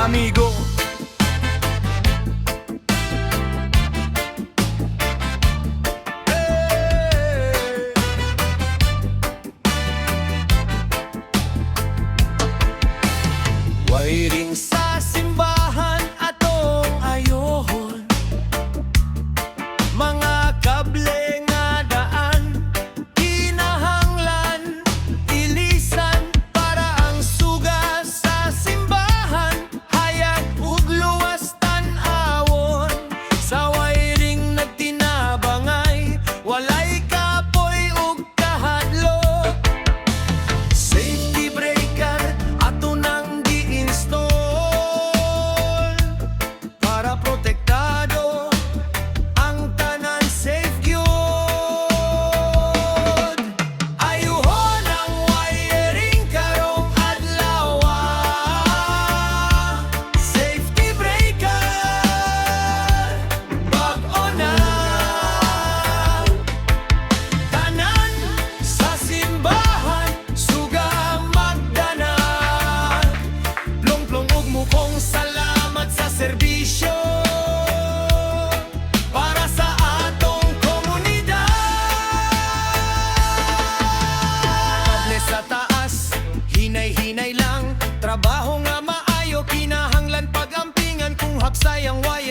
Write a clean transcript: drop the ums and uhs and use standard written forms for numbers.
amigo. Wiring sa simbahan atong ayohon, mga kable nga daan kinahanglan ilisan para ang suga sa simbahan hayag ug luwas tan-awon. Sa wiring nagtinabangay walay kapoy ug kahadlok, safety breaker ato nang install para protektado ang tanan safe gyud. Ayuhon ang wiring karong adlaw, safety breaker bag-o na. Tanan sa simbahan suga magdanag, plong-plong ug mukong salamat sa serbisyo para sa atong komunidad. Kable sa taas, hinay-hinay lang, trabaho nga maayo kinahanglan pag-ampingan kung hapsay ang wire.